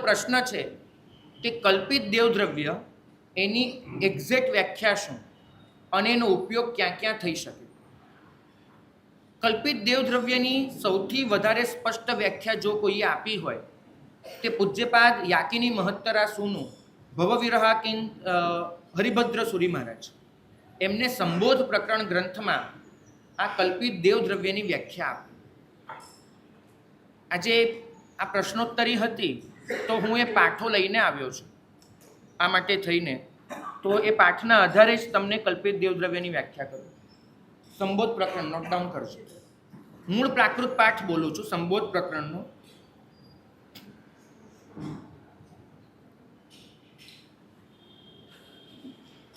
પ્રશ્ન છે કે કલ્પિત દેવદ્રવ્ય એની એક્ઝેક્ટ વ્યાખ્યા શું અને એનો ઉપયોગ ક્યાં ક્યાં થઈ શકે. કલ્પિત દેવદ્રવ્યની સૌથી વધારે સ્પષ્ટ વ્યાખ્યા જો કોઈએ આપી હોય તે પૂજ્યપાદ યાકિની મહત્તરા સુનું ભવવિરહાકિન હરિભદ્ર સુરી મહારાજ. એમને સંબોધ પ્રકરણ ગ્રંથમાં આ કલ્પિત દેવદ્રવ્યની વ્યાખ્યા આપી. આજે આ પ્રશ્નોત્તરી હતી તો હું એ પાઠો લઈને આવ્યો છું આ માટે થઈને. તો એ પાઠના આધારે જ તમને કલ્પિત દેવદ્રવ્યની વ્યાખ્યા કરું. સંબોધ પ્રકરણ નોટ ડાઉન કરજો. મૂળ પ્રાકૃત પાઠ બોલું છું સંબોધ પ્રકરણનો.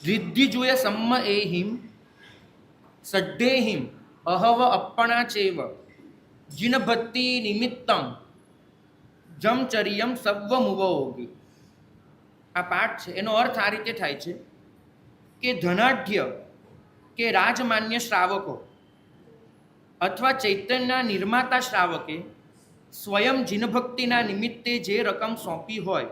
રિદ્ધિ જુએ સમ્મ એહિમ સડ્ઢેહિમ અહવ અપ્પણા ચેવ જીનભત્તિ નિમિત્તમ જમચર્યમ સવ્વમુવોગી. આ પાઠ છે એનો અર્થ આ રીતે થાય છે કે ધનાઢ્ય કે રાજમાન્ય શ્રાવકો અથવા ચૈતન્યના નિર્માતા શ્રાવકે સ્વયં જીનભક્તિના નિમિત્તે જે રકમ સોંપી હોય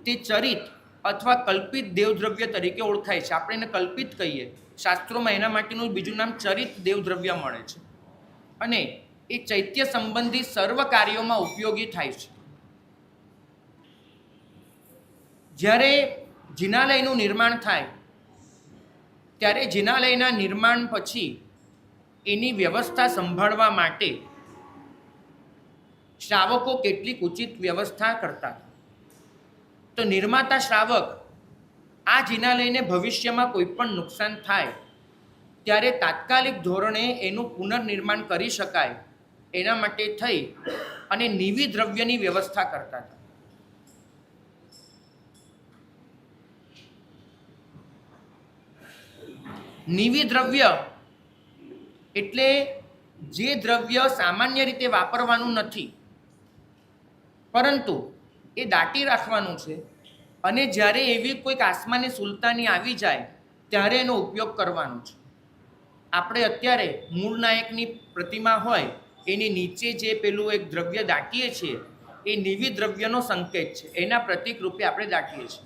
તે ચરિત અથવા કલ્પિત દેવદ્રવ્ય તરીકે ઓળખાય છે. આપણે એને કલ્પિત કહીએ. શાસ્ત્રોમાં એના માટેનું બીજું નામ ચરિત દેવદ્રવ્ય મળે છે અને એ ચૈત્ય સંબંધી સર્વ કાર્યોમાં ઉપયોગી થાય છે. જ્યારે જિનાલયનું નિર્માણ થાય ત્યારે જિનાલયના નિર્માણ પછી એની વ્યવસ્થા સંભાળવા માટે શ્રાવકો કેટલીક ઉચિત વ્યવસ્થા કરતા. તો નિર્માતા શ્રાવક આ જિનાલયને ભવિષ્યમાં કોઈ પણ નુકસાન થાય ત્યારે તાત્કાલિક ધોરણે એનું પુનર્નિર્માણ કરી શકાય એના માટે થઈ અને નિવિ દ્રવ્યની વ્યવસ્થા કરતા હતા. નિવિ દ્રવ્ય એટલે જે દ્રવ્ય સામાન્ય રીતે વાપરવાનું નથી પરંતુ એ દાટી રાખવાનું છે અને જ્યારે એવી કોઈક આસમાની સુલતાની આવી જાય ત્યારે એનો ઉપયોગ કરવાનો છે. આપણે અત્યારે મૂળ નાયકની પ્રતિમા હોય એની નીચે જે પેલું એક દ્રવ્ય દાટીએ છીએ એ નિવિ દ્રવ્યનો સંકેત છે. એના પ્રતીક રૂપે આપણે દાટીએ છીએ.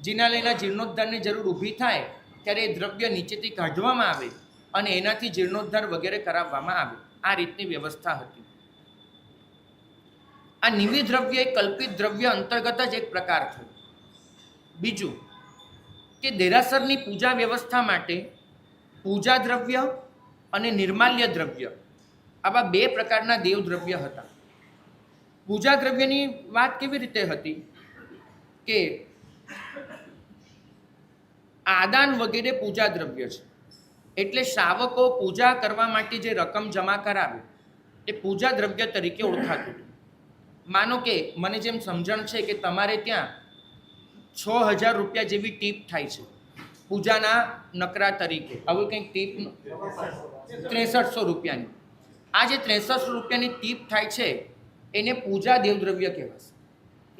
જિનાલયના જીર્ણોદ્ધારની જરૂર ઊભી થાય ત્યારે એ દ્રવ્ય નીચેથી કાઢવામાં આવે અને એનાથી જીર્ણોદ્ધાર વગેરે કરાવવામાં આવે. આ રીતની વ્યવસ્થા હતી. આ નિવિ દ્રવ્ય એ કલ્પિત દ્રવ્ય અંતર્ગત જ એક પ્રકાર થયો. બીજું કે દેરાસરની પૂજા વ્યવસ્થા માટે પૂજા દ્રવ્ય અને નિર્માલ્ય દ્રવ્ય આવા બે પ્રકારના દેવ દ્રવ્ય હતા. પૂજા દ્રવ્યની વાત કેવી રીતે હતી કે આદાન વગેરે પૂજા દ્રવ્ય છે. એટલે શ્રાવકો પૂજા કરવા માટે જે રકમ જમા કરાવે એ પૂજા દ્રવ્ય તરીકે ઓળખાતું હતું. માનો કે મને જેમ સમજણ છે કે તમારે ત્યાં 6,000 રૂપિયા જેવી ટીપ થાય છે પૂજાના નકરા તરીકે. આવું કંઈક ટીપ 6300 રૂપિયાની. આ જે 6300 રૂપિયાની ટીપ થાય છે એને પૂજા દેવદ્રવ્ય કહેવાશે.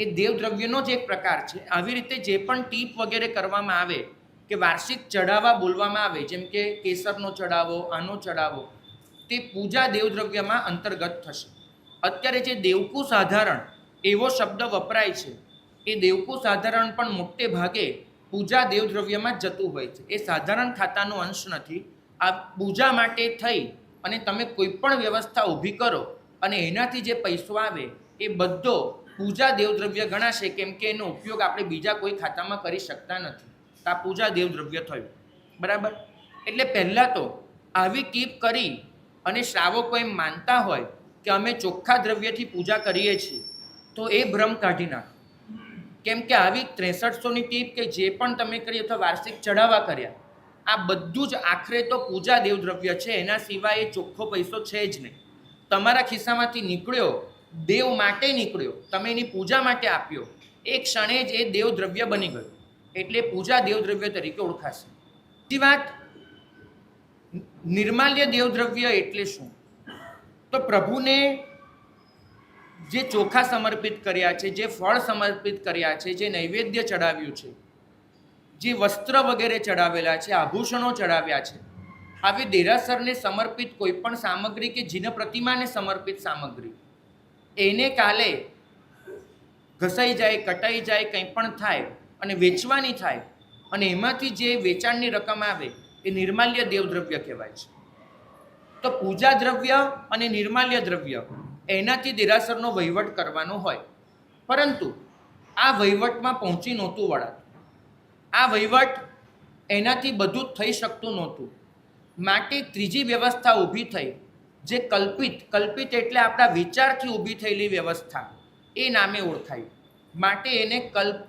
એ દેવદ્રવ્યનો જ એક પ્રકાર છે. આવી રીતે જે પણ ટીપ વગેરે કરવામાં આવે કે વાર્ષિક ચઢાવા બોલવામાં આવે જેમ કે કેસરનો ચઢાવો આનો ચઢાવો તે પૂજા દેવદ્રવ્યમાં અંતર્ગત થશે. અત્યારે જે દેવકુ સાધારણ એવો શબ્દ વપરાય છે એ દેવકુ સાધારણ પણ મોટે ભાગે પૂજા દેવદ્રવ્યમાં જ જતું હોય છે. એ સાધારણ ખાતાનો અંશ નથી. આ પૂજા માટે થઈ અને તમે કોઈ પણ વ્યવસ્થા ઊભી કરો અને એનાથી જે પૈસો આવે એ બધો પૂજા દેવદ્રવ્ય ગણાશે કેમ કે એનો ઉપયોગ આપણે બીજા કોઈ ખાતામાં કરી શકતા નથી. આ પૂજા દેવદ્રવ્ય થયું. બરાબર. એટલે પહેલાં તો આવી ટીપ કરી અને શ્રાવકો એમ માનતા હોય કે અમે ચોખ્ખા દ્રવ્યથી પૂજા કરીએ છીએ તો એ ભ્રમ કાઢી નાખો. કેમ કે આવી 6300ની ટીપ કે જે પણ તમે કરી અથવા વાર્ષિક ચઢાવા કર્યા આ બધું જ આખરે તો પૂજા દેવદ્રવ્ય છે. એના સિવાય એ ચોખ્ખો પૈસો છે જ નહીં. તમારા ખિસ્સામાંથી નીકળ્યો દેવ માટે નીકળ્યો તમે એની પૂજા માટે આપ્યો એ ક્ષણે જ એ દેવદ્રવ્ય બની ગયું એટલે પૂજા દેવદ્રવ્ય તરીકે ઓળખાશે. બીજી વાત નિર્માલ્ય દેવદ્રવ્ય એટલે શું? તો પ્રભુને જે ચોખા સમર્પિત કર્યા છે, જે ફળ સમર્પિત કર્યા છે, જે નૈવેદ્ય ચડાવ્યું છે, જે વસ્ત્ર વગેરે ચડાવેલા છે, આભૂષણો ચડાવ્યા છે, આવી દેરાસરને સમર્પિત કોઈ પણ સામગ્રી કે જીન પ્રતિમાને સમર્પિત સામગ્રી એને કાલે ઘસાઈ જાય, કટાઈ જાય, કંઈ પણ થાય અને વેચવાની થાય અને એમાંથી જે વેચાણની રકમ આવે એ નિર્માલ્ય દેવદ્રવ્ય કહેવાય છે. તો પૂજા દ્રવ્ય અને નિર્માલ્ય દ્રવ્ય એનાથી દેરાસરનો વહીવટ કરવાનો હોય, પરંતુ આ વહીવટમાં પહોંચી નહોતું વળાતું. આ વહીવટ એનાથી બધું જ થઈ શકતું નહોતું. માટે ત્રીજી વ્યવસ્થા ઊભી થઈ, જે કલ્પિત એટલે આપણા વિચારથી ઊભી થયેલી વ્યવસ્થા, એ નામે ઓળખાય. માટે એને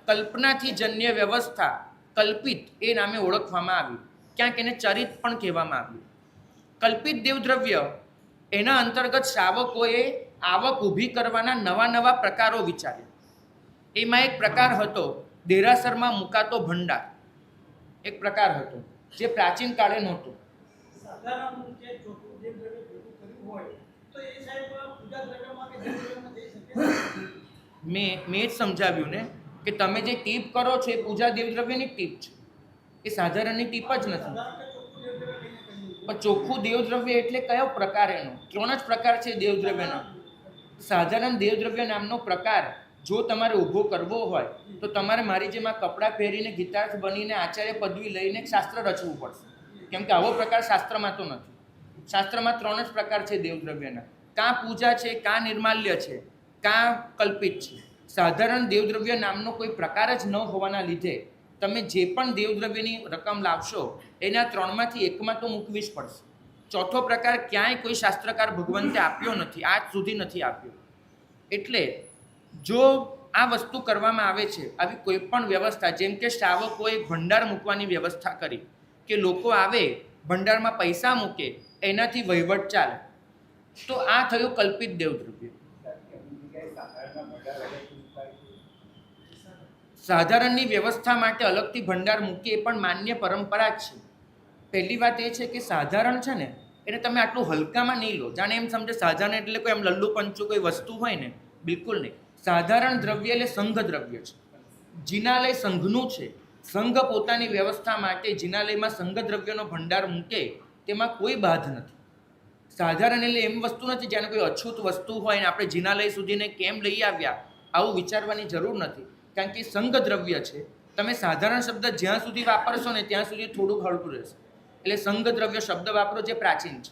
કલ્પનાથી જન્ય વ્યવસ્થા, કલ્પિત એ નામે ઓળખવામાં આવી. ક્યાંક એને ચરિત પણ કહેવામાં આવ્યું. કલ્પિત દેવદ્રવ્ય એના અંતર્ગત શ્રાવકોએ આવક ઊભી કરવાના નવા નવા પ્રકારો વિચાર્યા. એમાં એક પ્રકાર હતો દેરાસરમાં મુકાતો ભંડાર. એક પ્રકાર હતો જે પ્રાચીન કાળે નહોતો. મેં જ સમજાવ્યું ને કે તમે જે ટીપ કરો છો એ પૂજા દેવદ્રવ્યની ટીપ છે, એ સાધારણની ટીપ જ નથી. પણ ચોખ્ખું દેવદ્રવ્ય એટલે કયો પ્રકાર? એનો 3 જ પ્રકાર છે દેવદ્રવ્યનો. સાધારણ દેવદ્રવ્ય નામનો પ્રકાર જો તમારે ઊભો કરવો હોય તો તમારે મારી જેમ આ કપડાં પહેરીને ગીતાર્થ બનીને આચાર્ય પદવી લઈને શાસ્ત્ર રચવું પડશે, કેમ કે આવો પ્રકાર શાસ્ત્રમાં તો નથી. શાસ્ત્રમાં 3 જ પ્રકાર છે દેવદ્રવ્યના. કાં પૂજા છે, કાં નિર્માલ્ય છે, કાં કલ્પિત છે. સાધારણ દેવદ્રવ્ય નામનો કોઈ પ્રકાર જ ન હોવાના લીધે તમે જે પણ દેવદ્રવ્યની રકમ લાવશો એના 3માંથી એકમાં તો મૂકવી જ પડશે. ચોથો પ્રકાર ક્યાંય કોઈ શાસ્ત્રકાર ભગવંતે આપ્યો નથી, આજ સુધી નથી આપ્યો. એટલે જો આ વસ્તુ કરવામાં આવે છે, આવી કોઈ પણ વ્યવસ્થા, જેમ કે શ્રાવકોએ ભંડાર મૂકવાની વ્યવસ્થા કરી કે લોકો આવે ભંડારમાં પૈસા મૂકે, એનાથી વહીવટ ચાલે, તો આ થયું કલ્પિત દેવદ્રવ્ય. સાધારણની વ્યવસ્થા માટે અલગથી ભંડાર મૂકે એ પણ માન્ય પરંપરા જ છે. પહેલી વાત એ છે કે સાધારણ છે ને એને તમે આટલું હલકામાં નહીં લો. જાણે એમ સમજે સાધારણ એટલે કોઈ એમ લલ્લુ પંચું કોઈ વસ્તુ હોય ને, બિલકુલ નહીં. સાધારણ દ્રવ્ય એટલે સંઘ દ્રવ્ય છે. જિનાલય સંઘનું છે. સંઘ પોતાની વ્યવસ્થા માટે જિનાલયમાં સંઘ દ્રવ્યનો ભંડાર મૂકે તેમાં કોઈ બાધ નથી. સાધારણ એટલે એમ વસ્તુ નથી જાણે કોઈ અછૂત વસ્તુ હોય ને આપણે જિનાલય સુધીને કેમ લઈ આવ્યા, આવું વિચારવાની જરૂર નથી. કારણ કે સંઘ દ્રવ્ય છે. તમે સાધારણ શબ્દ જ્યાં સુધી વાપરશો ને ત્યાં સુધી થોડુંક હળવું રહેશે. એટલે સંઘ દ્રવ્ય શબ્દ વાપરો જે પ્રાચીન છે.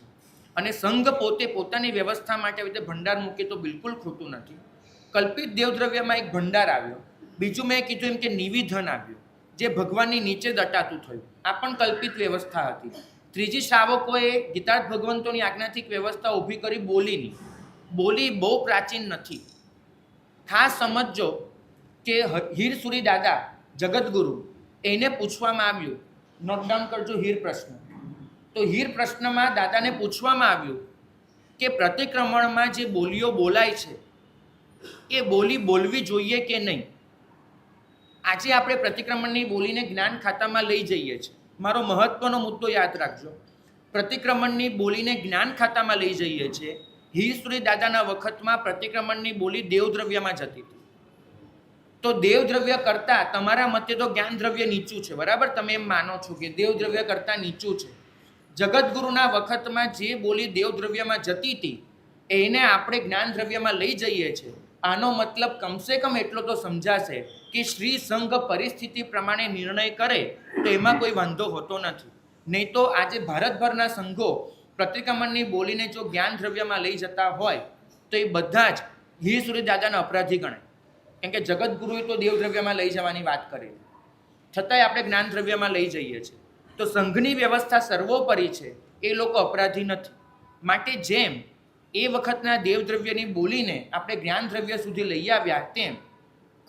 અને સંઘ પોતે પોતાની વ્યવસ્થા માટે રીતે ભંડાર મૂકે તો બિલકુલ ખોટું નથી. કલ્પિત દેવદ્રવ્યમાં એક ભંડાર આવ્યો. બીજું મેં કીધું એમ કે નિવિધન આવ્યું, જે ભગવાનની નીચે દટાતું થયું. આ પણ કલ્પિત વ્યવસ્થા હતી. ત્રીજી શ્રાવકોએ ગીતાર્થ ભગવંતોની આજ્ઞાથી વ્યવસ્થા ઊભી કરી બોલીની. બોલી બહુ પ્રાચીન નથી. ખાસ સમજજો કે હીરસુરી દાદા જગતગુરુ એને પૂછવામાં આવ્યું, નોટડાઉન કરજો હીર પ્રશ્ન. તો હીર પ્રશ્નમાં દાદાને પૂછવામાં આવ્યું કે પ્રતિક્રમણમાં જે બોલીઓ બોલાય છે એ બોલી બોલવી જોઈએ કે નહીં. આજે આપણે પ્રતિક્રમણની બોલીને જ્ઞાન ખાતામાં લઈ જઈએ છીએ. મારો મહત્વનો મુદ્દો યાદ રાખજો. પ્રતિક્રમણની બોલીને જ્ઞાન ખાતામાં લઈ જઈએ છીએ. હીરસુરી દાદાના વખતમાં પ્રતિક્રમણની બોલી દેવદ્રવ્યમાં જતી હતી. તો દેવદ્રવ્ય કરતાં તમારા મતે તો જ્ઞાન દ્રવ્ય નીચું છે, બરાબર? તમે એમ માનો છો કે દેવદ્રવ્ય કરતાં નીચું છે. જગતગુરુના વખતમાં જે બોલી દેવદ્રવ્યમાં જતી હતી એને આપણે જ્ઞાન દ્રવ્યમાં લઈ જઈએ છીએ. આનો મતલબ કમસે કમ એટલો તો સમજાશે કે શ્રી સંઘ પરિસ્થિતિ પ્રમાણે નિર્ણય કરે તો એમાં કોઈ વાંધો હોતો નથી. નહીં તો આજે ભારતભરના સંઘો પ્રતિક્રમણની બોલીને જો જ્ઞાન દ્રવ્યમાં લઈ જતા હોય તો એ બધા જ હીરસુરી દાદાના અપરાધી ગણાય. કેમ કે જગતગુરુએ તો દેવદ્રવ્યમાં લઈ જવાની વાત કરેલી, છતાંય આપણે જ્ઞાન દ્રવ્યમાં લઈ જઈએ છીએ. તો સંઘની વ્યવસ્થા સર્વોપરી છે, એ લોકો અપરાધી નથી. માટે જેમ એ વખતના દેવદ્રવ્યની બોલીને આપણે જ્ઞાન દ્રવ્ય સુધી લઈ આવ્યા, તેમ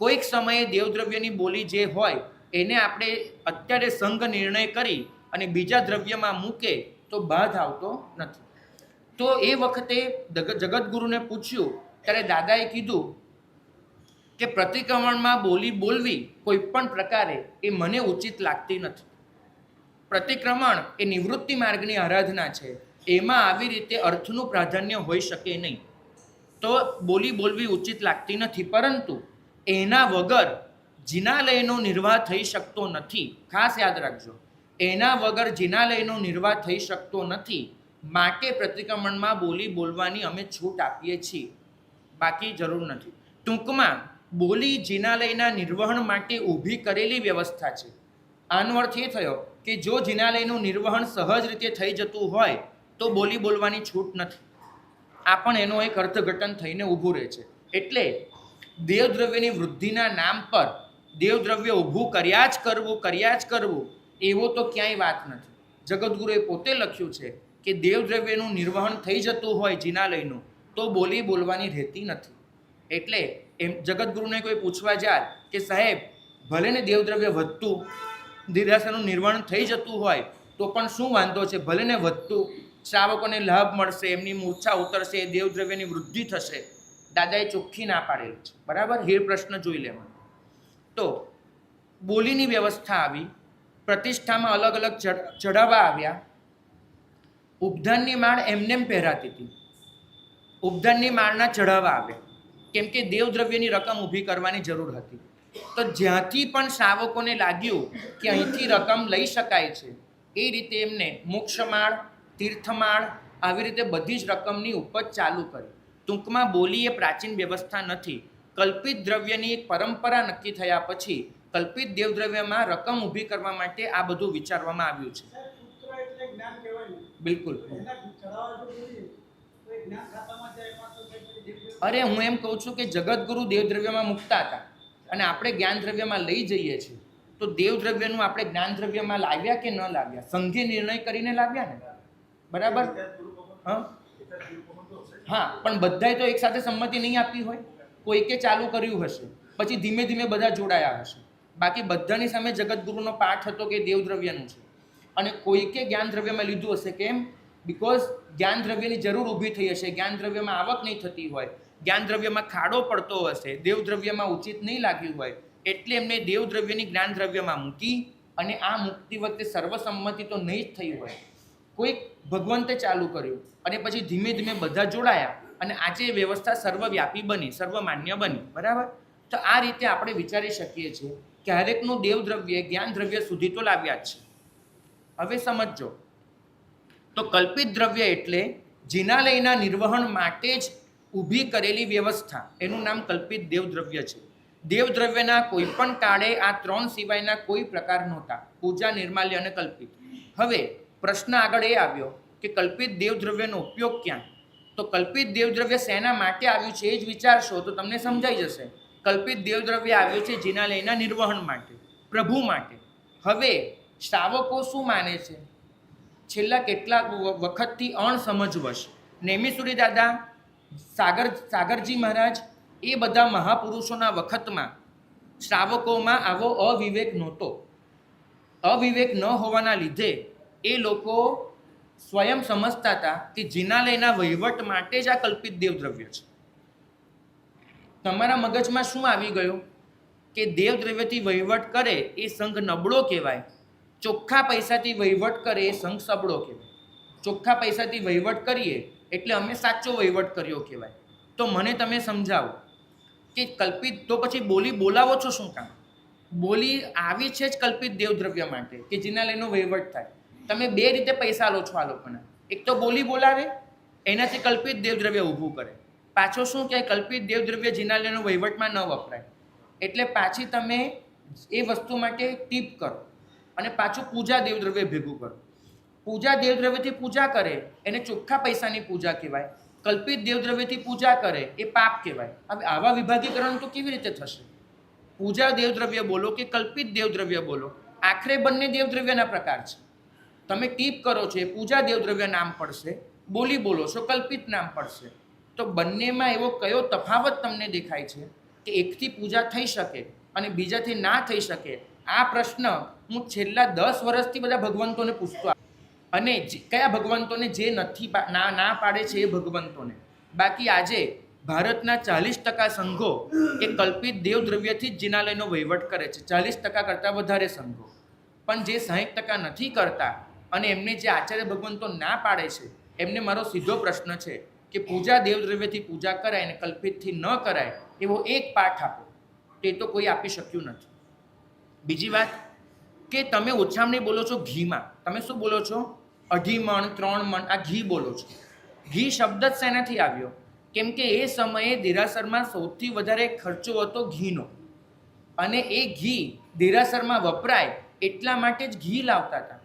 કોઈક સમયે દેવદ્રવ્યની બોલી જે હોય એને આપણે અત્યારે સંઘ નિર્ણય કરી અને બીજા દ્રવ્યમાં મૂકે તો બાધ આવતો નથી. તો એ વખતે જગતગુરુને પૂછ્યું ત્યારે દાદાએ કીધું કે પ્રતિક્રમણમાં બોલી બોલવી કોઈ પણ પ્રકારે એ મને ઉચિત લાગતી નથી. પ્રતિક્રમણ એ નિવૃત્તિ માર્ગની આરાધના છે, એમાં આવી રીતે અર્થનું પ્રાધાન્ય હોઈ શકે નહીં. તો બોલી બોલવી ઉચિત લાગતી નથી. પરંતુ એના વગર જિનાલયનો નિર્વાહ થઈ શકતો નથી. ખાસ યાદ રાખજો, એના વગર જિનાલયનો નિર્વાહ થઈ શકતો નથી. માટે પ્રતિક્રમણમાં બોલી બોલવાની અમે છૂટ આપીએ છીએ, બાકી જરૂર નથી. ટૂંકમાં બોલી જિનાલયના નિર્વહન માટે ઊભી કરેલી વ્યવસ્થા છે. આનો અર્થ એ થયો કે જો જિનાલયનું નિર્વહન સહજ રીતે થઈ જતું હોય તો બોલી બોલવાની છૂટ નથી. આ પણ એનો એક અર્થઘટન થઈને ઊભું રહે છે. એટલે દેવદ્રવ્યની વૃદ્ધિના નામ પર દેવદ્રવ્ય ઊભું કર્યા જ કરવું એવો તો ક્યાંય વાત નથી. જગતગુરુએ પોતે લખ્યું છે કે દેવદ્રવ્યનું નિર્વહન થઈ જતું હોય જિનાલયનું તો બોલી બોલવાની રહેતી નથી. એટલે એમ જગતગુરુને કોઈ પૂછવા જાય કે સાહેબ ભલે ને દેવદ્રવ્ય વધતું દેરાસરનું નિર્વહન થઈ જતું હોય તો પણ શું વાંધો છે, ભલે ને વધતું, શ્રાવકોને લાભ મળશે, એમની મૂર્છા ઉતરશે, દેવદ્રવ્યની વૃદ્ધિ થશે. દાદાએ ચોખ્ખી ના પાડેલી છે. બરાબર, હેર પ્રશ્ન જોઈ લેવાનો. તો બોલીની વ્યવસ્થા આવી, પ્રતિષ્ઠામાં અલગ અલગ ચઢાવા આવ્યા. ઉપધાનની માળ એમનેમ પહેરાતી હતી, ઉપધાનની માળના ચઢાવા આવ્યા, કેમ કે દેવદ્રવ્યની રકમ ઊભી કરવાની જરૂર હતી. તો જ્યાંથી પણ શ્રાવકોને લાગ્યું કે અહીંથી રકમ લઈ શકાય છે એ રીતે એમને મોક્ષમાળ, તીર્થમાળ આવી રીતે બધી જ રકમની ઉપજ ચાલુ કરી. ટૂંકમાં બોલી એ પ્રાચીન વ્યવસ્થા નથી. કલ્પિત દ્રવ્યની એક પરંપરા નક્કી થયા પછી કલ્પિત દેવદ્રવ્યમાં રકમ ઊભી કરવા માટે આ બધું વિચારવામાં આવ્યું છે. બિલકુલ. અરે હું એમ કહું છું કે જગતગુરુ દેવદ્રવ્યમાં મૂકતા હતા અને આપણે જ્ઞાન દ્રવ્યમાં લઈ જઈએ છીએ, તો દેવદ્રવ્યનું આપણે જ્ઞાન દ્રવ્યમાં લાવ્યા કે ન લાવ્યા? સંઘે નિર્ણય કરીને લાવ્યા ને, બરાબર? હા, પણ બધાએ તો એક સાથે સંમતિ નહીં આપી હોય. કોઈકે ચાલુ કર્યું હશે, પછી ધીમે ધીમે બધા જોડાયા હશે. બાકી બધાની સામે જગતગુરુનો પાઠ હતો કે દેવદ્રવ્યનું છે, અને કોઈકે જ્ઞાન દ્રવ્યમાં લીધું હશે. કેમ? બિકોઝ જ્ઞાન દ્રવ્યની જરૂર ઊભી થઈ હશે, જ્ઞાન દ્રવ્યમાં આવક નહીં થતી હોય, જ્ઞાન દ્રવ્યમાં ખાડો પડતો હશે, દેવદ્રવ્યમાં ઉચિત નહીં લાગ્યું હોય, એટલે એમને દેવદ્રવ્યની જ્ઞાન દ્રવ્યમાં મૂકી. અને આ મુક્તિ વખતે સર્વસંમતિ તો નહીં જ થઈ હોય, કોઈક ભગવંતે ચાલુ કર્યું અને પછી ધીમે ધીમે બધા જોડાયા અને આજે વ્યવસ્થા સર્વવ્યાપી બની, સર્વમાન્ય બની. બરાબર? તો આ રીતે આપણે વિચારી શકીએ છીએ કે હરેકનું દેવદ્રવ્ય જ્ઞાન દ્રવ્ય સુધી તો લાવ્યા જ છે. હવે સમજો તો કલ્પિત દ્રવ્ય એટલે જિનાલયના નિર્વહન માટે જ ઊભી કરેલી વ્યવસ્થા, એનું નામ કલ્પિત દેવદ્રવ્ય છે. દેવદ્રવ્યના કોઈ પણ કાળે આ ત્રણ સિવાયના કોઈ પ્રકાર નહોતા: પૂજા, નિર્માલ્ય અને કલ્પિત. હવે પ્રશ્ન આગળ એ આવ્યો કે કલ્પિત દેવદ્રવ્યનો ઉપયોગ ક્યાં? તો કલ્પિત દેવદ્રવ્ય શેના માટે આવ્યું છે એ જ વિચારશો તો તમને સમજાઈ જશે. કલ્પિત દેવદ્રવ્ય આવ્યું છે જિનાલયના નિર્વહન માટે, પ્રભુ માટે. હવે શ્રાવકો શું માને છે? છેલ્લા કેટલાક વખતથી અણસમજવશ નેમિસુરી દાદા, સાગરજી મહારાજ, એ બધા મહાપુરુષોના વખતમાં શ્રાવકોમાં આવો અવિવેક નહોતો. અવિવેક ન હોવાના લીધે એ લોકો સ્વયં સમજતા હતા કે જિનાલયના વહીવટ માટે જ આ કલ્પિત દેવદ્રવ્ય છે. તમારા મગજમાં શું આવી ગયું કે દેવદ્રવ્યથી વહીવટ કરે એ સંઘ નબળો કહેવાય, ચોખ્ખા પૈસાથી વહીવટ કરે એ સંઘ સબળો કહેવાય. ચોખ્ખા પૈસાથી વહીવટ કરીએ એટલે અમે સાચો વહીવટ કર્યો કહેવાય. તો મને તમે સમજાવો કે કલ્પિત તો પછી બોલી બોલાવો છો શું કામ? બોલી આવી છે જ કલ્પિત દેવદ્રવ્ય માટે કે જિનાલયનો વહીવટ થાય. તમે બે રીતે પૈસા લો છો આ લોકોના. એક તો બોલી બોલાવે, એનાથી કલ્પિત દેવદ્રવ્ય ઊભું કરે. પાછો શું કહે? કલ્પિત દેવદ્રવ્ય જિનાલયનો વહીવટમાં ન વપરાય, એટલે પાછી તમે એ વસ્તુ માટે ટીપ કરો અને પાછું પૂજા દેવદ્રવ્ય ભેગું કરો. પૂજા દેવદ્રવ્યથી પૂજા કરે એને ચોખ્ખા પૈસાની પૂજા કહેવાય, કલ્પિત દેવદ્રવ્યથી પૂજા કરે એ પાપ કહેવાય. હવે આવા વિભાગીકરણ તો કેવી રીતે થશે? પૂજા દેવદ્રવ્ય બોલો કે કલ્પિત દેવદ્રવ્ય બોલો, આખરે બંને દેવદ્રવ્યના પ્રકાર છે. તમે ટીપ કરો છો એ પૂજા દેવદ્રવ્ય નામ પડશે, બોલી બોલો છો કલ્પિત નામ પડશે. તો બંનેમાં એવો કયો તફાવત તમને દેખાય છે કે એકથી પૂજા થઈ શકે અને બીજાથી ના થઈ શકે? આ પ્રશ્ન હું છેલ્લા 10 વર્ષથી બધા ભગવંતોને પૂછતો, અને કયા ભગવંતોને? જે નથી ના પાડે છે એ ભગવંતોને. બાકી આજે ભારતના 40% સંઘો એ કલ્પિત દેવદ્રવ્યથી જ જિનાલયનો વહીવટ કરે છે. 40% કરતાં વધારે સંઘો. પણ જે 60% નથી કરતા અને એમને જે આચાર્ય ભગવંતો ના પાડે છે, એમને મારો સીધો પ્રશ્ન છે કે પૂજા દેવદ્રવ્યથી પૂજા કરાય અને કલ્પિતથી ન કરાય એવો એક પાઠ આપો. તે તો કોઈ આપી શક્યું નથી. બીજી વાત કે તમે ઓછામણી બોલો છો ઘીમાં. તમે શું બોલો છો? 2.5 મણ, 3 મણ, આ ઘી બોલો છો. ઘી શબ્દ જ શેનાથી આવ્યો? કેમ કે એ સમયે દેરાસરમાં સૌથી વધારે ખર્ચો હતો ઘીનો, અને એ ઘી દેરાસરમાં વપરાય એટલા માટે જ ઘી લાવતા હતા.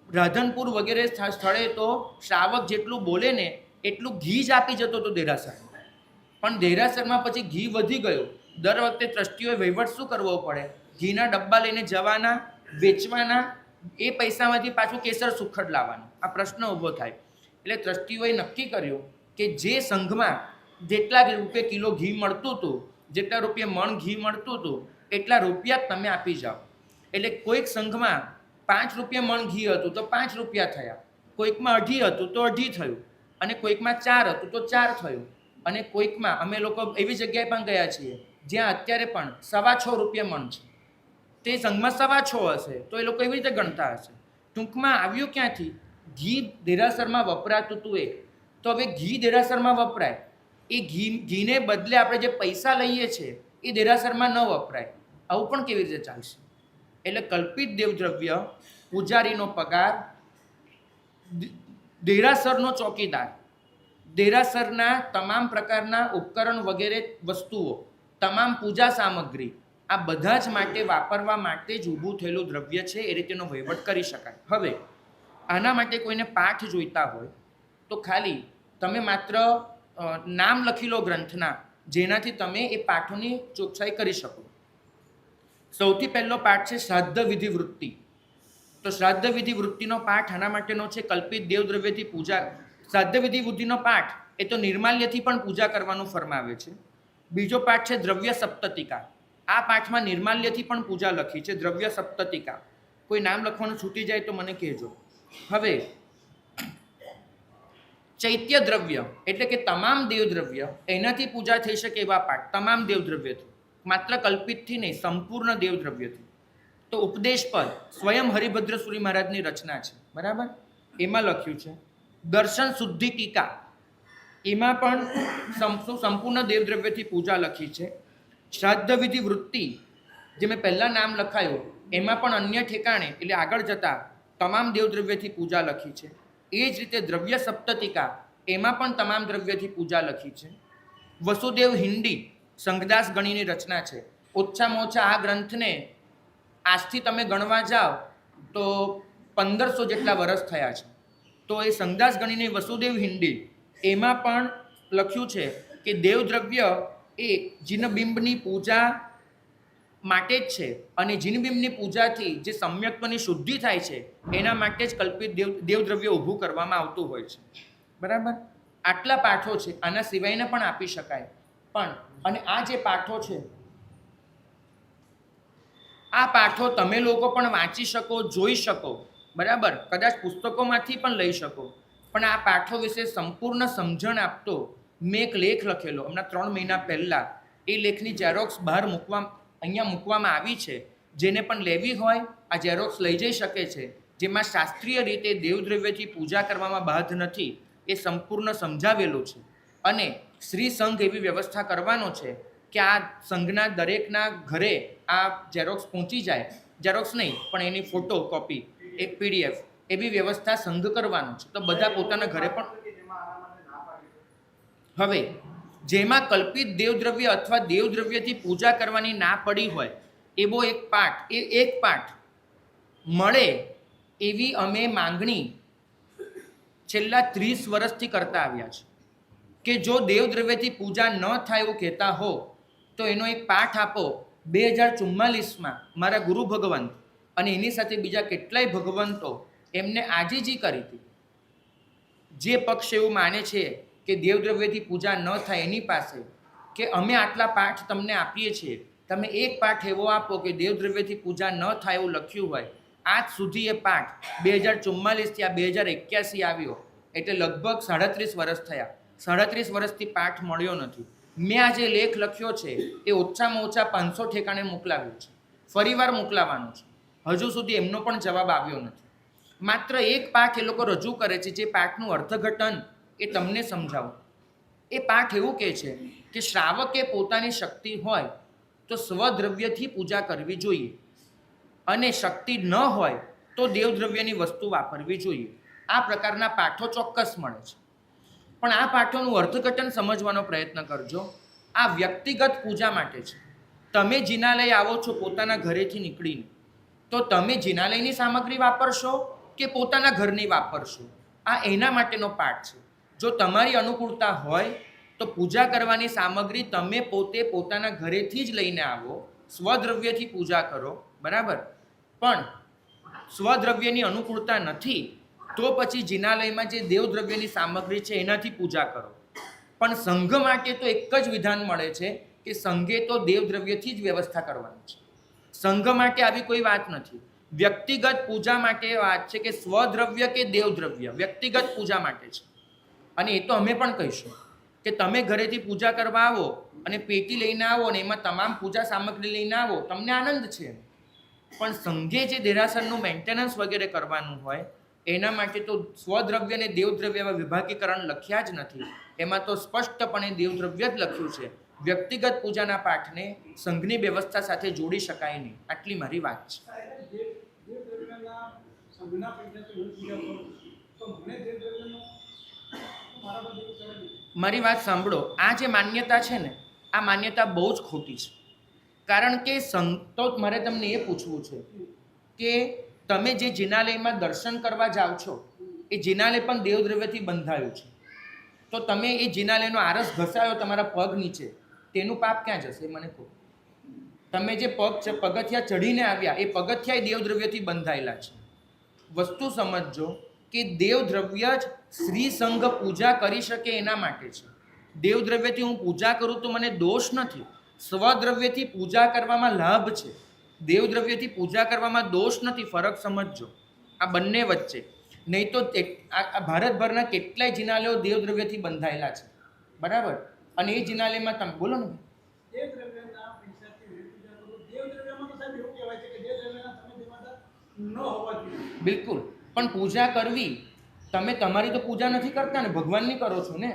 રાધનપુર વગેરે સ્થળે તો શ્રાવક જેટલું બોલે ને એટલું ઘી જ આપી જતો હતો દેરાસરમાં. પણ દેરાસરમાં પછી ઘી વધી ગયું. દર વખતે ટ્રસ્ટીઓએ વહીવટ શું કરવો પડે? ઘીના ડબ્બા લઈને જવાના, વેચવાના, એ પૈસામાંથી પાછું કેસર સુખડ લાવવાનું. આ પ્રશ્ન ઊભો થાય. એટલે ટ્રસ્ટીઓએ નક્કી કર્યું કે જે સંઘમાં જેટલા રૂપિયા કિલો ઘી મળતું હતું, જેટલા રૂપિયા મણ ઘી મળતું હતું, એટલા રૂપિયા તમે આપી જાઓ. એટલે કોઈક સંઘમાં 5 રૂપિયા મણ ઘી હતું તો 5 રૂપિયા થયા, કોઈકમાં 2.5 હતું તો 2.5 થયું, અને કોઈકમાં 4 હતું તો 4 થયું, અને કોઈકમાં અમે લોકો એવી જગ્યાએ પણ ગયા છીએ જ્યાં અત્યારે પણ 6.25 રૂપિયા મણ છે. તે સંઘમાં 6.25 હશે તો એ લોકો એવી રીતે ગણતા હશે. ટૂંકમાં આવ્યું ક્યાંથી? ઘી દેરાસરમાં વપરાતું હતું એ. તો હવે ઘી દેરાસરમાં વપરાય, એ ઘીને બદલે આપણે જે પૈસા લઈએ છીએ એ દેરાસરમાં ન વપરાય. આવું પણ કેવી રીતે ચાલશે? એટલે કલ્પિત દેવદ્રવ્ય, પૂજારીનો પગાર, દેરાસરનો ચોકીદાર, દેરાસરના તમામ પ્રકારના ઉપકરણ વગેરે વસ્તુઓ, તમામ પૂજા સામગ્રી, આ બધા જ માટે વાપરવા માટે જ ઊભું થયેલું દ્રવ્ય છે. એ રીતેનો વહીવટ કરી શકાય. હવે આના માટે કોઈને પાઠ જોઈતા હોય તો ખાલી તમે માત્ર નામ લખી લો ગ્રંથના, જેનાથી તમે એ પાઠોની ચોકસાઈ કરી શકો. સૌથી પહેલો પાઠ છે શ્રાદ્ધ વિધિ વૃત્તિ. તો શ્રાદ્ધ વિધિ વૃત્તિનો પાઠ આના માટેનો છે કલ્પિત દેવદ્રવ્યથી પૂજા. શ્રાદ્ધ વિધિ વૃત્તિનો પાઠ એ તો નિર્માલ્યથી પણ પૂજા કરવાનું ફરમાવે છે. બીજો પાઠ છે દ્રવ્ય સપ્તતિકા. આ પાઠમાં નિર્માલ્યથી પણ પૂજા લખી છે, દ્રવ્ય સપ્તતિકા. કોઈ નામ લખવાનું છૂટી જાય તો મને કહેજો. હવે ચૈત્ય દ્રવ્ય એટલે કે તમામ દેવદ્રવ્ય, એનાથી પૂજા થઈ શકે એવા પાઠ, તમામ દેવદ્રવ્યથી, માત્ર કલ્પિતથી નહીં, સંપૂર્ણ દેવદ્રવ્યથી. તો ઉપદેશ પદ સ્વયં હરિભદ્ર સુરી મહારાજની રચના છે, બરાબર? એમાં લખ્યું છે. દર્શન શુદ્ધિ ટીકા, એમાં પણ સંપૂર્ણ દેવદ્રવ્યથી પૂજા લખી છે. શ્રાદ્ધ વિધિ વૃત્તિ, જે મેં પહેલાં નામ લખાયું, એમાં પણ અન્ય ઠેકાણે એટલે આગળ જતા તમામ દેવદ્રવ્યથી પૂજા લખી છે. એ જ રીતે દ્રવ્ય સપ્તતિકા, એમાં પણ તમામ દ્રવ્યથી પૂજા લખી છે. વસુદેવ હિન્દી સંઘદાસ ગણીની રચના છે. ઓછામાં ઓછા આ ગ્રંથને આજથી તમે ગણવા જાઓ તો 1500 જેટલા વર્ષ થયા છે. તો એ સંઘદાસ ગણીની વસુદેવ હિન્દી, એમાં પણ લખ્યું છે કે દેવદ્રવ્ય એ જીનબિંબની પૂજા માટે જ છે, અને જીનબિંબની પૂજાથી જે સમ્યક્ત્વની શુદ્ધિ થાય છે એના માટે જ કલ્પિત દેવદ્રવ્ય ઊભું કરવામાં આવતું હોય છે, બરાબર? આટલા પાઠો છે. આના સિવાયને પણ આપી શકાય, પણ અને આ જે પાઠો છે, આ પાઠો તમે લોકો પણ વાંચી શકો, જોઈ શકો, બરાબર? કદાચ પુસ્તકોમાંથી પણ લઈ શકો. પણ આ પાઠો વિશે સંપૂર્ણ સમજણ આપતો મેં એક લેખ લખેલો હમણાં 3 મહિના પહેલાં. એ લેખની ઝેરોક્સ બહાર અહીંયા મૂકવામાં આવી છે. જેને પણ લેવી હોય આ ઝેરોક્સ લઈ જઈ શકે છે. જેમાં શાસ્ત્રીય રીતે દેવદ્રવ્યથી પૂજા કરવામાં બાધ નથી એ સંપૂર્ણ સમજાવેલું છે. અને શ્રી સંઘ એવી વ્યવસ્થા કરવાનો છે કે આ સંઘના દરેકના ઘરે આ ઝેરોક્સ પહોંચી જાય. ઝેરોક્સ નહીં પણ એની ફોટો કોપી, એક PDF, એવી વ્યવસ્થા સંઘ કરવાનો છે. તો બધા પોતાના ઘરે પણ. હવે જેમાં કલ્પિત દેવદ્રવ્ય અથવા દેવદ્રવ્યથી પૂજા કરવાની ના પડી હોય એવો એક પાઠ મળે એવી અમે માંગણી છેલ્લા 30 વર્ષથી કરતા આવ્યા છે કે જો દેવદ્રવ્યથી પૂજા ન થાય એવું કહેતા હો તો એનો એક પાઠ આપો. 2044માં મારા ગુરુ ભગવંત અને એની સાથે બીજા કેટલાય ભગવંતો એમને આજીજી કરી હતી. જે પક્ષ એવું માને છે કે દેવદ્રવ્યથી પૂજા ન થાય એની પાસે, કે અમે આટલા પાઠ તમને આપીએ છીએ, તમે એક પાઠ એવો આપો કે દેવદ્રવ્યથી પૂજા ન થાય એવું લખ્યું હોય. આજ સુધી એ પાઠ 2044થી આ 2081 આવ્યો એટલે લગભગ 37 વર્ષ થયા. 37 વર્ષથી પાઠ મળ્યો નથી. મેં આ જે લેખ લખ્યો છે એ ઓછામાં ઓછા 500 ઠેકાણે મોકલાવ્યો છે, ફરીવાર મોકલાવાનો છે. હજુ સુધી એમનો પણ જવાબ આવ્યો નથી. માત્ર એક પાઠ એ લોકો રજૂ કરે છે, જે પાઠનું અર્થઘટન એ તમને સમજાવું. એ પાઠ એવું કહે છે કે શ્રાવકે પોતાની શક્તિ હોય તો સ્વદ્રવ્યથી પૂજા કરવી જોઈએ, અને શક્તિ ન હોય તો દેવદ્રવ્યની વસ્તુ વાપરવી જોઈએ. આ પ્રકારના પાઠો ચોક્કસ મળે છે. પણ આ પાઠોનું અર્થઘટન સમજવાનો પ્રયત્ન કરજો. આ વ્યક્તિગત પૂજા માટે છે. તમે જિનાલય આવો છો પોતાના ઘરેથી નીકળીને, તો તમે જિનાલયની સામગ્રી વાપરશો કે પોતાના ઘરની વાપરશો, આ એના માટેનો પાઠ છે. જો તમારી અનુકૂળતા હોય તો પૂજા કરવાની સામગ્રી તમે પોતે પોતાના ઘરેથી જ લઈને આવો, સ્વદ્રવ્યથી પૂજા કરો, બરાબર. પણ સ્વદ્રવ્યની અનુકૂળતા નથી તો પછી જિનાલયમાં જે દેવદ્રવ્યની સામગ્રી છે એનાથી પૂજા કરો. પણ સંઘ માટે તો એક જ વિધાન મળે છે કે સંઘે તો દેવદ્રવ્યથી જ વ્યવસ્થા કરવાની છે. સંઘ માટે આવી કોઈ વાત નથી. વ્યક્તિગત પૂજા માટે વાત છે કે સ્વદ્રવ્ય કે દેવદ્રવ્ય વ્યક્તિગત પૂજા માટે છે. અને એ તો અમે પણ કહીશું કે તમે ઘરેથી પૂજા કરવા આવો અને પેટી લઈને આવો ને એમાં તમામ પૂજા સામગ્રી લઈને આવો, તમને આનંદ છે. પણ સંઘે જે દેરાસરનું મેન્ટેનન્સ વગેરે કરવાનું હોય એના માટે તો સ્વદ્રવ્ય અને દેવદ્રવ્ય એવા વિભાગીકરણ લખ્યા જ નથી. એમાં તો સ્પષ્ટપણે દેવદ્રવ્ય જ લખ્યું છે. વ્યક્તિગત પૂજાના પાઠને સંઘની વ્યવસ્થા સાથે જોડી શકાય નહીં. આટલી મારી વાત છે. મારી વાત સાંભળો. આ જે માન્યતા છે ને, આ માન્યતા બહુ જ ખોટી છે. કારણ કે તો મારે તમને એ પૂછવું છે કે તમે જે જિનાલયમાં દર્શન કરવા જાઓ છો એ જિનાલય પણ દેવદ્રવ્યથી બંધાયું છે. તો તમે એ જિનાલયનો આરસ ઘસાયો તમારા પગ નીચે, તેનું પાપ ક્યાં જશે મને કહો? તમે જે પગથિયા ચઢીને આવ્યા એ પગથિયા દેવદ્રવ્યથી બંધાયેલા છે. વસ્તુ સમજજો કે દેવદ્રવ્ય જ શ્રી સંઘ પૂજા કરી શકે એના માટે છે. દેવદ્રવ્યથી હું પૂજા કરું તો મને દોષ નથી. સ્વદ્રવ્યથી પૂજા કરવામાં લાભ છે. દેવદ્રવ્યથી પૂજા કરવામાં દોષ નથી. ફરક સમજજો આ બંને વચ્ચે. નહીં તો આ ભારતભરના કેટલાય જિનાલયો દેવદ્રવ્યથી બંધાયેલા છે, બરાબર. અને એ જિનાલયમાં તમે બોલો ને બિલકુલ. પણ પૂજા કરવી, તમે તમારી તો પૂજા નથી કરતા ને, ભગવાનની કરો છો ને.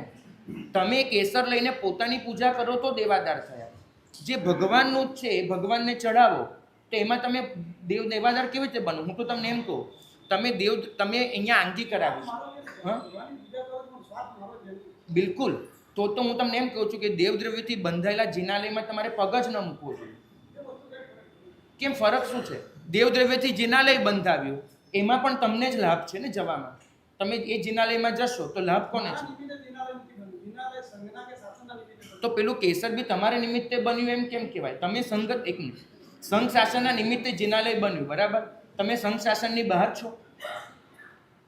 તમે કેસર લઈને પોતાની પૂજા કરો તો દેવાદાર થયા. જે ભગવાનનું જ છે એ ભગવાનને ચડાવો તો એમાં તમે દેવાદાર કેવી રીતે બનો? હું તો તમને એમ કહું, તમે અહીંયા આંગી કરાવી છે. હા બિલકુલ. તો હું તમને એમ કહું છું કે દેવદ્રવ્યથી બંધાયેલા જિનાલયમાં તમારે પગ જ ન મૂકવો જોઈએ. કેમ? ફરક શું છે? દેવદ્રવ્યથી જિનાલય બંધાવ્યું એમાં પણ તમને જ લાભ છે ને જવામાં. તમે એ જિનાલયમાં જશો તો લાભ કોને છે? તો પેલું કેસર બી તમારા નિમિત્તે બન્યું એમ કેમ કહેવાય? તમે સંગત એક મિનિટ, સંઘ શાસનના નિમિત્તે જિનાલય બન્યું, બરાબર. તમે સંઘ શાસનની બહાર છો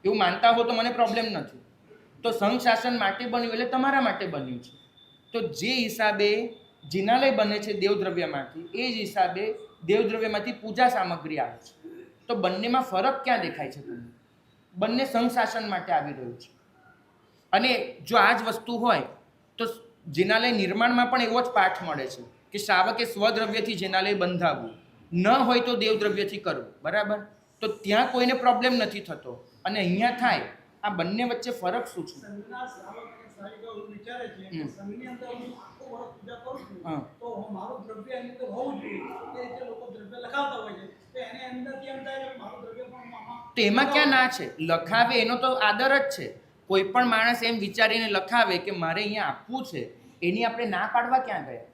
એવું માનતા હો તો મને પ્રોબ્લેમ નથી. તો સંઘ શાસન માટે બન્યું એટલે તમારા માટે બન્યું છે. તો જે હિસાબે જિનાલય બને છે દેવદ્રવ્યમાંથી, એ જ હિસાબે દેવદ્રવ્યમાંથી પૂજા સામગ્રી આવે છે. તો બંનેમાં ફરક ક્યાં દેખાય છે તમને? બંને સંઘ શાસન માટે આવી રહ્યું છે. અને જો આ જ વસ્તુ હોય તો જિનાલય નિર્માણમાં પણ એવો જ પાઠ મળે છે કે શ્રાવકે સ્વદ્રવ્યથી જિનાલય બંધાવવું, ન હોય તો દેવદ્રવ્યથી કરવું, બરાબર. તો ત્યાં કોઈને પ્રોબ્લેમ નથી થતો અને અહીંયા થાય. આ બંને વચ્ચે ફરક શું છે? તો એમાં ક્યાં ના છે? લખાવે એનો તો આદર જ છે. કોઈ પણ માણસ એમ વિચારીને લખાવે કે મારે અહીંયા આપવું છે, એની આપણે ના પાડવા ક્યાં ગયા?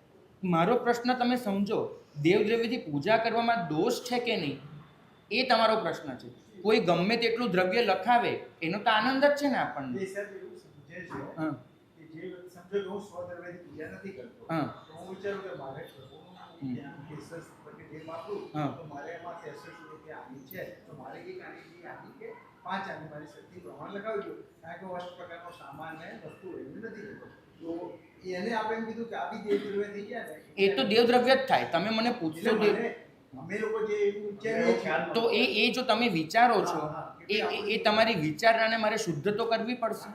મારો પ્રશ્ન તમે સમજો, દેવદ્રવ્યથી પૂજા કરવામાં દોષ છે કે નહીં એ તમારો પ્રશ્ન છે. કોઈ ગમે તેટલું દ્રવ્ય લખાવે એનો તો આનંદ જ છે ને આપણને. એ તો દેવદ્રવ્ય જ થાય. તમે મને પૂછશો તો એ જો તમે વિચારો છો એ તમારી વિચારણાને મારે શુદ્ધ તો કરવી પડશે,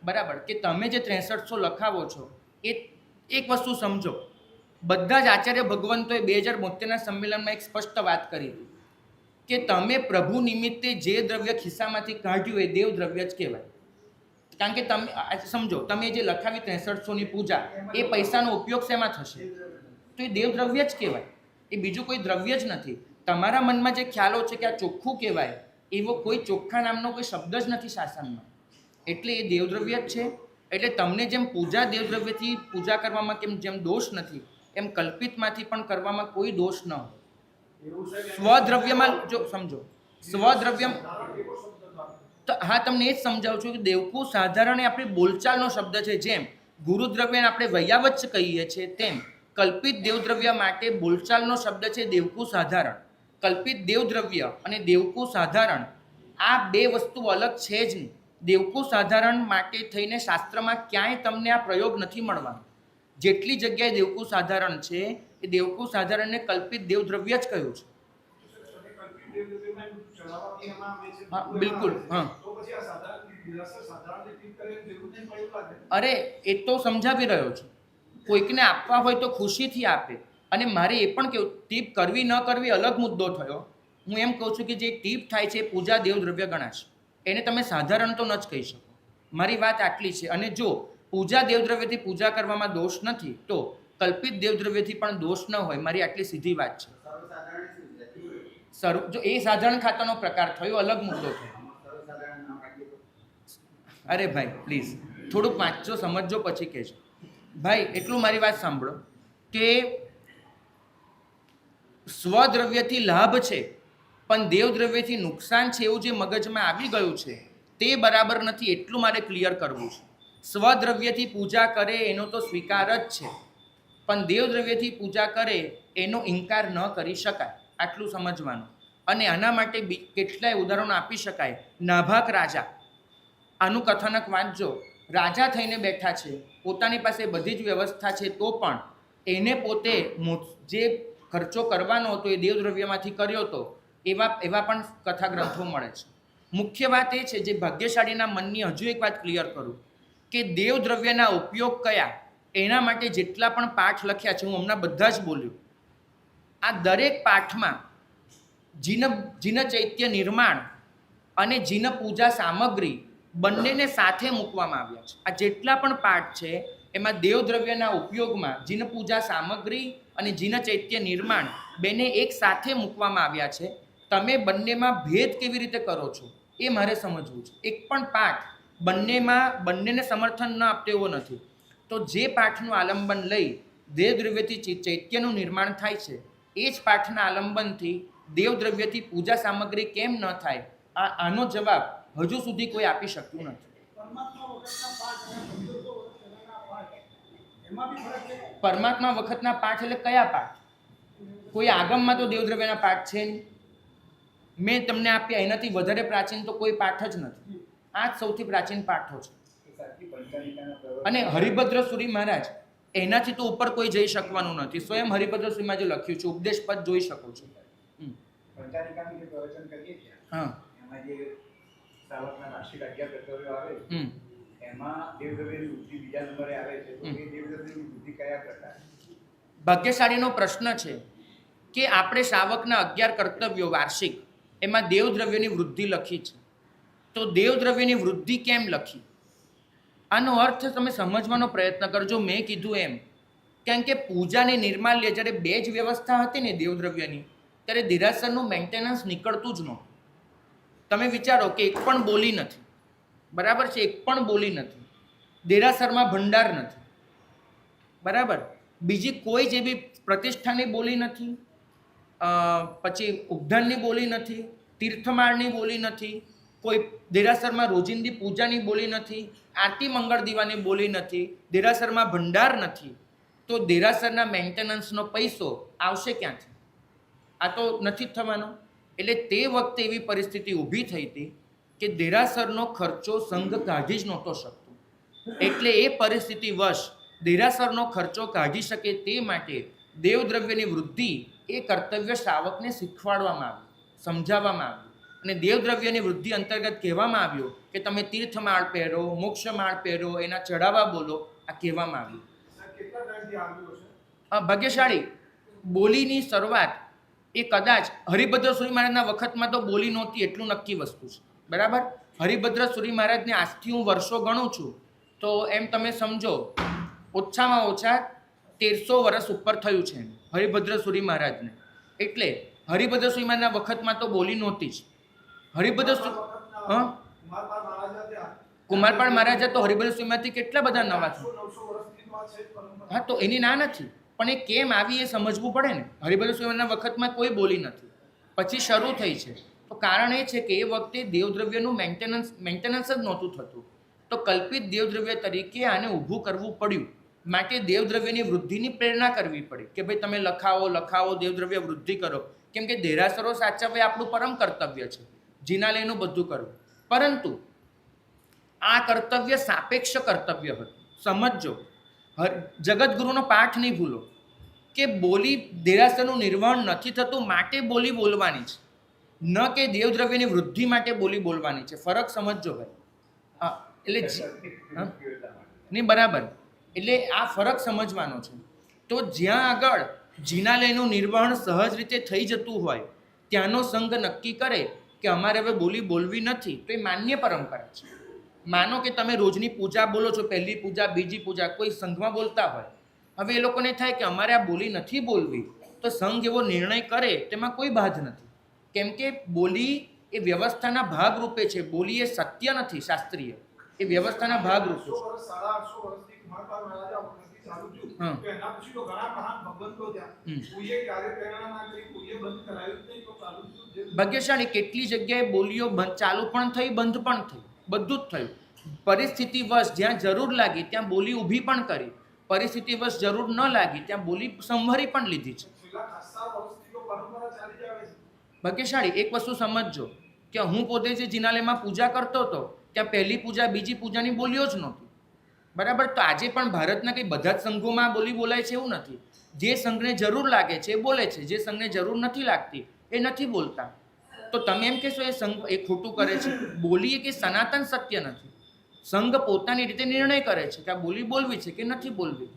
બરાબર. કે તમે જે 6300 લખાવો છો એ એક વસ્તુ સમજો, બધા જ આચાર્ય ભગવંતોએ 2072ના સંમેલનમાં એક સ્પષ્ટ વાત કરી કે તમે પ્રભુ નિમિત્તે જે દ્રવ્ય ખિસ્સામાંથી કાઢ્યું એ દેવદ્રવ્ય જ કહેવાય. કારણ કે તમે સમજો, તમે જે લખાવી 6300ની પૂજા, એ પૈસાનો ઉપયોગ શેમાં થશે? તો એ દેવદ્રવ્ય જ કહેવાય. એ બીજું કોઈ દ્રવ્ય જ નથી. તમારા મનમાં જે ખ્યાલો છે કે આ ચોખ્ખું કહેવાય, એવો કોઈ ચોખ્ખા નામનો કોઈ શબ્દ જ નથી શાસનમાં. એટલે એ દેવદ્રવ્ય જ છે. એટલે તમને જેમ પૂજા દેવદ્રવ્યથી પૂજા કરવામાં જેમ દોષ નથી, એમ કલ્પિતમાંથી પણ કરવામાં કોઈ દોષ ન હોય. સ્વદ્રવ્યમાં જો સમજો, સ્વદ્રવ્ય તો હા, તમને એ જ સમજાવું છું કે દેવકુ સાધારણ એ આપણી બોલચાલનો શબ્દ છે. જેમ ગુરુદ્રવ્યને આપણે વૈયાવચ્ચ કહીએ છીએ, તેમ કલ્પિત દેવદ્રવ્ય માટે બોલચાલનો શબ્દ છે દેવકુ સાધારણ. કલ્પિત દેવદ્રવ્ય અને દેવકુ સાધારણ આ બે વસ્તુ અલગ છે જ નહીં. દેવકુ સાધારણ માટે થઈને શાસ્ત્રમાં ક્યાંય તમને આ પ્રયોગ નથી મળવાનો. જેટલી જગ્યાએ દેવકુ સાધારણ છે એ દેવકુ સાધારણને કલ્પિત દેવદ્રવ્ય જ કહ્યું છે. હા, બિલકુલ. હા, અરે એ તો સમજાવી રહ્યો છું. કોઈકને આપવા હોય તો ખુશીથી આપે. અને મારે એ પણ કેવું, ટીપ કરવી ન કરવી અલગ મુદ્દો થયો. હું એમ કહું છું કે જે ટીપ થાય છે એ પૂજા દેવદ્રવ્ય ગણાશે. એને તમે સાધારણ તો ન જ કહી શકો. મારી વાત આટલી છે. અને જો પૂજા દેવદ્રવ્યથી પૂજા કરવામાં દોષ નથી, તો કલ્પિત દેવદ્રવ્યથી પણ દોષ ન હોય. મારી આટલી સીધી વાત છે. જો એ સાધારણ ખાતાનો પ્રકાર થયો, અલગ મુદ્દો થયો. અરે ભાઈ પ્લીઝ થોડુંક વાંચજો, સમજજો, પછી કહેજો. ભાઈ એટલું મારી વાત સાંભળો કે સ્વદ્રવ્યથી લાભ છે પણ દેવદ્રવ્યથી નુકસાન છે એવું જે મગજમાં આવી ગયું છે તે બરાબર નથી. એટલું મારે ક્લિયર કરવું છે. સ્વદ્રવ્યથી પૂજા કરે એનો તો સ્વીકાર જ છે, પણ દેવદ્રવ્યથી પૂજા કરે એનો ઇનકાર ન કરી શકાય. આટલું સમજવાનું. અને આના માટે કેટલાય ઉદાહરણો આપી શકાય. નાભાક રાજા, આનું કથાનક વાંચજો. રાજા થઈને બેઠા છે, પોતાની પાસે બધી જ વ્યવસ્થા છે, તો પણ એને પોતે જે ખર્ચો કરવાનો હતો એ દેવદ્રવ્યમાંથી કર્યો હતો. એવા પણ કથા ગ્રંથો મળે છે. મુખ્ય વાત એ છે, જે ભાગ્યશાળીના મનની હજુ એક વાત ક્લિયર કરું કે દેવદ્રવ્યના ઉપયોગ કયા, એના માટે જેટલા પણ પાઠ લખ્યા છે, હું હમણાં બધા જ બોલ્યું. આ દરેક પાઠમાં જીન ચૈત્ય નિર્માણ અને જીન પૂજા સામગ્રી બંનેને સાથે મૂકવામાં આવ્યા છે. આ જેટલા પણ પાઠ છે એમાં દેવદ્રવ્યના ઉપયોગમાં જીન પૂજા સામગ્રી અને જીન ચૈત્ય નિર્માણ બેને એક સાથે મૂકવામાં આવ્યા છે. તમે બંનેમાં ભેદ કેવી રીતે કરો છો એ મારે સમજવું છે. એક પણ પાઠ બંનેને સમર્થન ન આપતો એવો નથી. તો જે પાઠનું આલંબન લઈ દેવદ્રવ્યથી ચૈત્યનું નિર્માણ થાય છે, એ જ પાઠના આલંબનથી દેવદ્રવ્યથી પૂજા સામગ્રી કેમ ન થાય, આનો જવાબ હજુ સુધી કોઈ આપી શક્યું નથી. પરમાત્મા વખતના પાઠ એટલે કયા પાઠ? કોઈ આગમમાં તો દેવદ્રવ્યના પાઠ છે નહીં. મેં તમને આપ્યા એનાથી વધારે પ્રાચીન તો કોઈ પાઠ જ નથી. આ જ સૌથી પ્રાચીન પાઠો છે. અને હરિભદ્ર સુરી મહારાજ, એનાથી તો ઉપર કોઈ જઈ શકવાનું નથી. સ્વયં હરિભદ્ર સુરીમાં જે લખ્યું છે, ઉપદેશ પદ જોઈ શકો છો. હા, ભાગ્યશાળીનો પ્રશ્ન છે કે આપણે શ્રાવકના 11 કર્તવ્યો વાર્ષિક, એમાં દેવદ્રવ્યની વૃદ્ધિ લખી છે. તો દેવદ્રવ્યની વૃદ્ધિ કેમ લખી? આનો અર્થ તમે સમજવાનો પ્રયત્ન કરજો. મેં કીધું એમ, કેમ કે પૂજાની નિર્માલ્ય જ્યારે બે જ વ્યવસ્થા હતી ને દેવદ્રવ્યની, ત્યારે દેરાસરનું મેન્ટેનન્સ નીકળતું જ નહોતું. તમે વિચારો કે એક પણ બોલી નથી, બરાબર છે, એક પણ બોલી નથી. દેરાસરમાં ભંડાર નથી, બરાબર. બીજી કોઈ જેવી પ્રતિષ્ઠાની બોલી નથી, પછી ઉદ્ધાનની બોલી નથી, તીર્થમાળની બોલી નથી, કોઈ દેરાસરમાં રોજિંદી પૂજાની બોલી નથી, આરતી મંગળ દીવાની બોલી નથી, દેરાસરમાં ભંડાર નથી. તો દેરાસરના મેન્ટેનન્સનો પૈસો આવશે ક્યાંથી? આ તો નથી જ થવાનો. એટલે તે વખતે એવી પરિસ્થિતિ ઊભી થઈ હતી કે દેરાસરનો ખર્ચો સંઘ કાઢી જ નહોતો શકતો. એટલે એ પરિસ્થિતિ વશ દેરાસરનો ખર્ચો કાઢી શકે તે માટે દેવદ્રવ્યની વૃદ્ધિ એ કર્તવ્ય શ્રાવકને શીખવાડવામાં આવ્યું, સમજાવવામાં આવ્યું. અને દેવદ્રવ્યની વૃદ્ધિ અંતર્ગત કહેવામાં આવ્યું કે તમે તીર્થમાળ પહેરો, મોક્ષમાળ પહેરો, એના ચઢાવા બોલો, આ કહેવામાં આવ્યું. ભાગ્યશાળી બોલીની શરૂઆત એ કદાચ હરિભદ્ર સુરી મહારાજના વખતમાં તો બોલી નહોતી, એટલું નક્કી વસ્તુ છે, બરાબર. હરિભદ્ર સુરી મહારાજને આજથી હું વર્ષો ગણું છું, તો એમ તમે સમજો ઓછામાં ઓછા 1300 વર્ષ ઉપર થયું છે હરિભદ્ર સુરી મહારાજને. એટલે હરિભદ્ર સુરી મહારાજના વખતમાં તો બોલી નહોતી જ. હરિભદ્ર કુમારપાળ મહારાજા તો હરિભદ્ર સ્વામીમાંથી કેટલા બધા નવા છે. હા, તો એની ના નથી, પણ એ કેમ આવી એ સમજવું પડે ને. હરિભદ્ર સ્વામીના વખતમાં કોઈ બોલી નથી, પછી શરૂ થઈ છે. તો કારણ એ છે કે એ વખતે દેવદ્રવ્યનું મેન્ટેનન્સ જ નહોતું થતું. તો કલ્પિત દેવદ્રવ્ય તરીકે આને ઊભું કરવું પડ્યું. માટે દેવદ્રવ્યની વૃદ્ધિની પ્રેરણા કરવી પડી કે ભાઈ તમે લખાવો, દેવદ્રવ્ય વૃદ્ધિ કરો. કેમ કે દેરાસરો સાચવવા એ આપણું પરમ કર્તવ્ય છે, જીનાલયનું બધું કરવું. પરંતુ આ કર્તવ્ય સાપેક્ષ કર્તવ્ય હતું. સમજો, જગતગુરુનો પાઠ નહીં ભૂલો કે બોલી દેરાસરનું નિર્વહન નથી થતું માટે બોલી બોલવાની છે, ન કે દેવદ્રવ્યની વૃદ્ધિ માટે બોલી બોલવાની છે. ફરક સમજજો ભાઈ. હા, એટલે નહીં, બરાબર. એટલે આ ફરક સમજવાનો છે. તો જ્યાં આગળ જીનાલયનું નિર્વહન સહજ રીતે થઈ જતું હોય ત્યાંનો સંઘ નક્કી કરે કે અમારે હવે બોલી બોલવી નથી, તો એ માન્ય પરંપરા છે. માનો કે તમે રોજની પૂજા બોલો છો, પહેલી પૂજા, બીજી પૂજા, કોઈ સંઘમાં બોલતા હોય. હવે એ લોકોને થાય કે અમારે આ બોલી નથી બોલવી, તો સંઘ એવો નિર્ણય કરે તેમાં કોઈ બાધ નથી. કેમ કે બોલી એ વ્યવસ્થાના ભાગરૂપે છે. બોલી એ સત્ય નથી શાસ્ત્રીય, એ વ્યવસ્થાના ભાગરૂપે છે. ભાગ્યશાળી કેટલી જગ્યાએ બોલીઓ ચાલુ પણ થઈ, બંધ પણ થઈ, બધું જ થયું. પરિસ્થિતિવશ જ્યાં જરૂર લાગી ત્યાં બોલી ઊભી પણ કરી, પરિસ્થિતિવશ જરૂર ન લાગી ત્યાં બોલી સંભાળી પણ લીધી છે. ભાગ્યશાળી એક વસ્તુ સમજજો કે હું પોતે જે જિનાલયમાં પૂજા કરતો હતો ત્યાં પહેલી પૂજા, બીજી પૂજાની બોલીઓ જ નહોતી. બરાબર. તો આજે પણ ભારતના કંઈ બધા જ સંઘોમાં બોલી બોલાય છે એવું નથી. જે સંઘને જરૂર લાગે છે એ બોલે છે, જે સંઘને જરૂર નથી લાગતી એ નથી બોલતા. તો તમે એમ કહેશો એ સંઘ એ ખોટું કરે છે? બોલી એ કે સનાતન સત્ય નથી. સંઘ પોતાની રીતે નિર્ણય કરે છે કે આ બોલી બોલવી છે કે નથી બોલવી.